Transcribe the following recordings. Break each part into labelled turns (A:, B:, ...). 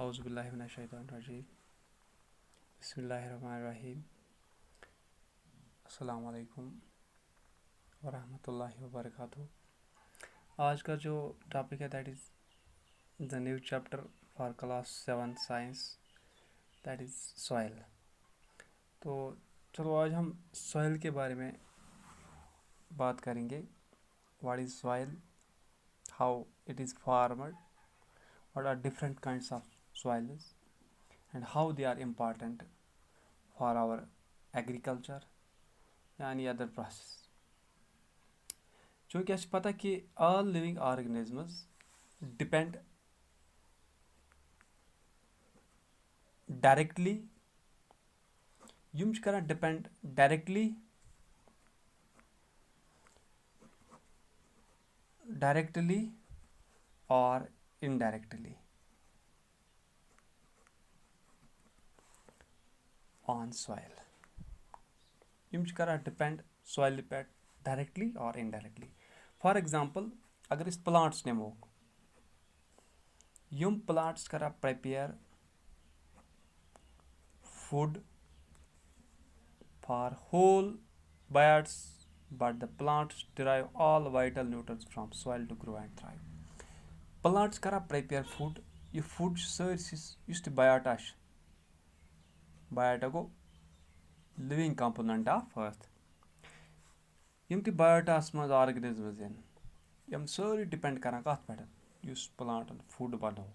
A: औज़ुबिल्लाहिमिनश्शैतानिर्रजीम बिस्मिल्लाहिर्रहमानिर्रहीम अस्सलाम वालेकुम वरहमतुल्लाहि वबरकातुहू। आज का जो टॉपिक है that is the new chapter for class 7 science that is soil. तो चलो आज हम सॉइल के बारे में बात करेंगे। What is soil, how it is formed, what are different kinds of soils and how they are important for our agriculture या any other process। जो कि अस पता कि all living organisms depend directly यम छ करان depend directly or indirectly on soil। यम छ करان depend soil पे directly or indirectly। For example, अगर इस plants निमो, यम plants करان prepare food for whole biotes, but the plants derive all vital nutrients from soil to grow and thrive। Plants करان prepare food, ये food सरसिस use ते biota छ, biota go living component of earth। यम ते biotas मज organisms इन, यम सारी depend करना कत पे use plant food बनो।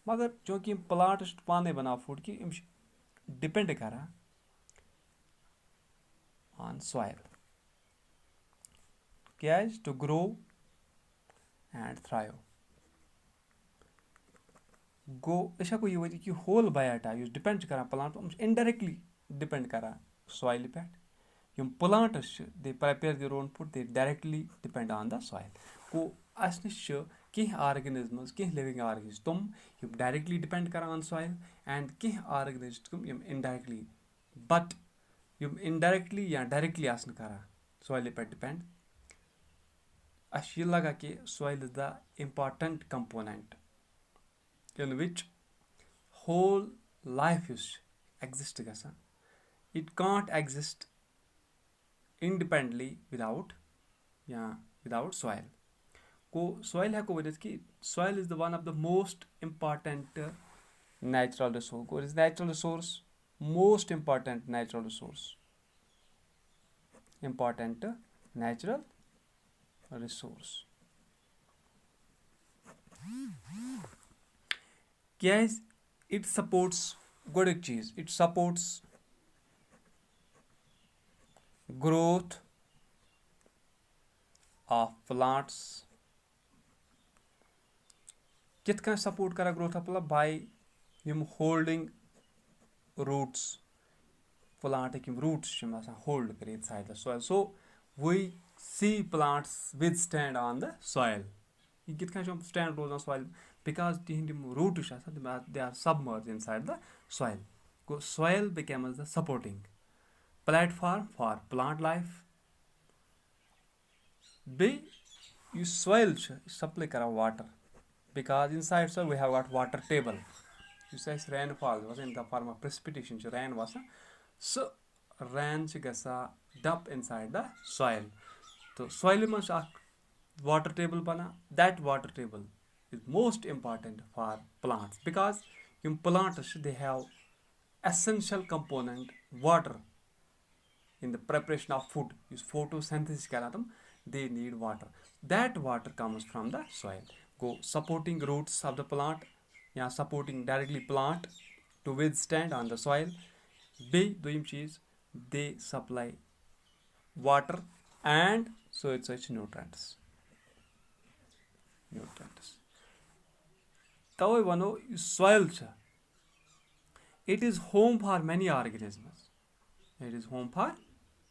A: मगर चूंकि प्लांट्स पाने बना फूड कि यम डिपेंड करा ऑन सॉइल कैज टू ग्रो एंड थ्राइव। गो अस हेको ये कि होल बायोटा युस डिपेंड करा प्लांट इनडायरेक्टली डिपेंड करा सॉइल पे। यम plants they prepare the own food, they directly depend on the soil. गो अस नश कह ऑर्गेनिजम्स, कह लिविंग ऑर्गेनिजम्स तुम यम डायरेक्टली डिपेंड करा ऑन सॉइल एंड कह ऑर्गेनिजम्स तुम यम इनडायरेक्टली, बट यम इनडायरेक्टली या डायरेक्टली आसन करा सॉइल पे डिपेंड। अस ये लगा कि soil is the important component in which whole life is exist गसान। It can't exist independently without soil। को soil है को वजह कि soil is the one of the most important natural resource। को is natural resource, most important natural resource, important natural resource। कैज it supports गोडिक चीज, it supports growth of plants. कित कन सपोर्ट करा ग्रोथ ऑफ प्लांट बाय यम holding roots. Plant यम roots hold कर inside the soil, so we see plants with stand on the soil. ये कित कन स्टैंड रोजान सॉइल because तिहिंद roots they are submerged inside the soil। go soil becomes the supporting platform for plant life। Be soil supply kara water because inside soil we have got water table। Yus rainfall was in the form of precipitation, rain was so rain gasa dump inside the soil। तो soil मज water table बना, that water table is most important for plants because plants they have essential component water in the preparation of food। Use photosynthesis karatam, they need water, that water comes from the soil। Go supporting roots of the plant या supporting directly plant to withstand on the soil। Be doing cheese, they supply water and so it's such nutrients। तवे वनो soil it is home for many organisms। It is home for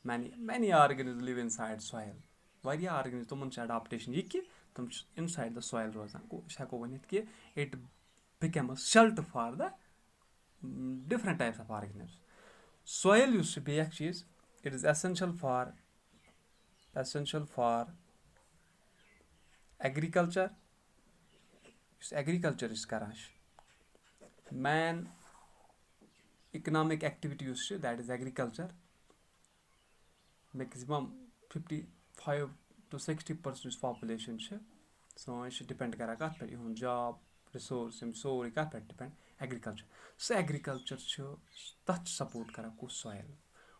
A: many organisms live inside soil। Waria organisms तुमन adaptation ये कि तुम inside the soil रोजान। को शको वनित कि it becomes shelter for the different types of organisms। Soil used to be a cheese, it is essential for agriculture। agriculture is कराश main economic activity یُس چھِ that is agriculture maximum 55 to 60% یُس population چھِ سٲنۍ چھِ depend کران کَتھ پٮ۪ٹھ یِہُنٛد جاب رِسورس یِم سورُے کَتھ پٮ۪ٹھ ڈِپینڈ ایگرِکَلچر سُہ ایگرِکَلچر چھُ تَتھ چھُ سپوٹ کران کُس سویل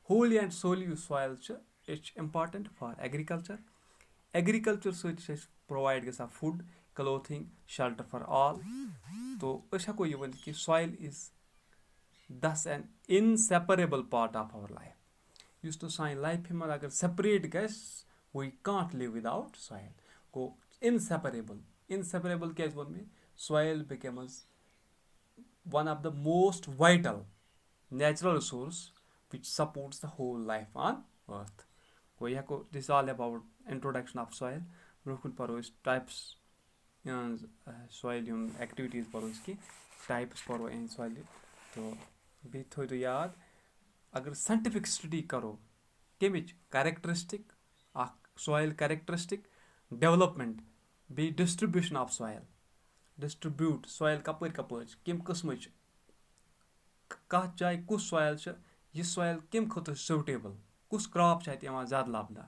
A: ہولی اینڈ سولی یُس سویل چھُ اِٹ چھُ اِمپاٹنٹ فار ایگرِکَلچر ایگرِکَلچر سۭتۍ چھِ اَسہِ پرووایڈ گژھان food clothing shelter for all تو أسۍ ہٮ۪کو یہِ ؤنِتھ کہِ soil is thus an inseparable part of our life یُس نہٕ سانہِ لایفہِ منٛز اگر سیپریٹ گژھِ وی کانٹ لِو وِداوُٹ سویل گوٚو اِنسیپریبل کیازِ ووٚن مےٚ soil becomes one of the most vital natural resource which supports the whole life on earth گوٚو یہِ ہٮ۪کو دِس آل ایباوُٹ اِنٹروڈکشن آف سویل برونٛہہ کُن پَرو أسۍ ٹایپٕس یِہٕنٛز سویل ہُنٛد ایکٹِوِٹیٖز پَرو أسۍ کینٛہہ ٹایپٕس پَرو یِہٕنٛدۍ سویلہِ تہٕ بیٚیہِ تھٲیِو تُہۍ یاد اگر ساینٹِفِک سٹڈی کَرو کَمِچ کیریکٹرسٹِک اکھ سویل کیریکٹرسٹِک ڈیولپمنٹ بیٚیہِ ڈِسٹربیوٗشن آف سویل ڈِسٹربیوٗٹ سویل کَپٲرۍ کَپٲرۍ چھِ کَمہِ قٕسمٕچ کَتھ جایہِ کُس سویل چھِ یہِ سویل کَمہِ خٲطرٕ سیوٗٹیبٕل کُس کرٛاپ چھِ اَتہِ یِوان زیادٕ لَبنہٕ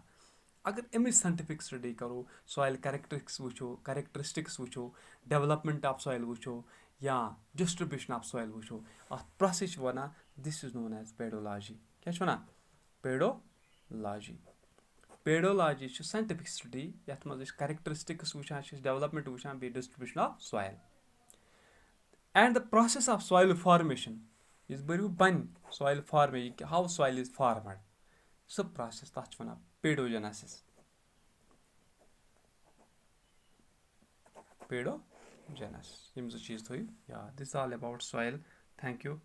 A: اگر اَمِچ ساینٹِفِک سٹڈی کَرو سویل کیریکٹرسٹِکس وٕچھو ڈیولپمنٹ آف سویل وٕچھو یا ڈِسٹربیوٗشن آف سویل وٕچھو اَتھ پرٛوسٮ۪س چھِ وَنان دِس اِز نون ایز پیڈولاجی کیٛاہ چھِ وَنان پیڈولاجی چھِ ساینٹِفِک سٹڈی یَتھ منٛز أسۍ کیریکٹرسٹِکس وٕچھان چھِ أسۍ ڈیولپمنٹ وٕچھان بیٚیہِ distribution of soil and the process of soil formation یُس بٔرِو بَنہِ سویل فارمیشن ہاو سویل اِز فارمڈ سُہ پروسٮ۪س تَتھ چھِ وَنان پیڈوجینسِس یِم زٕ چیٖز تھٲیِو یاد دِس آل ایباوُٹ سویل تھینک یوٗ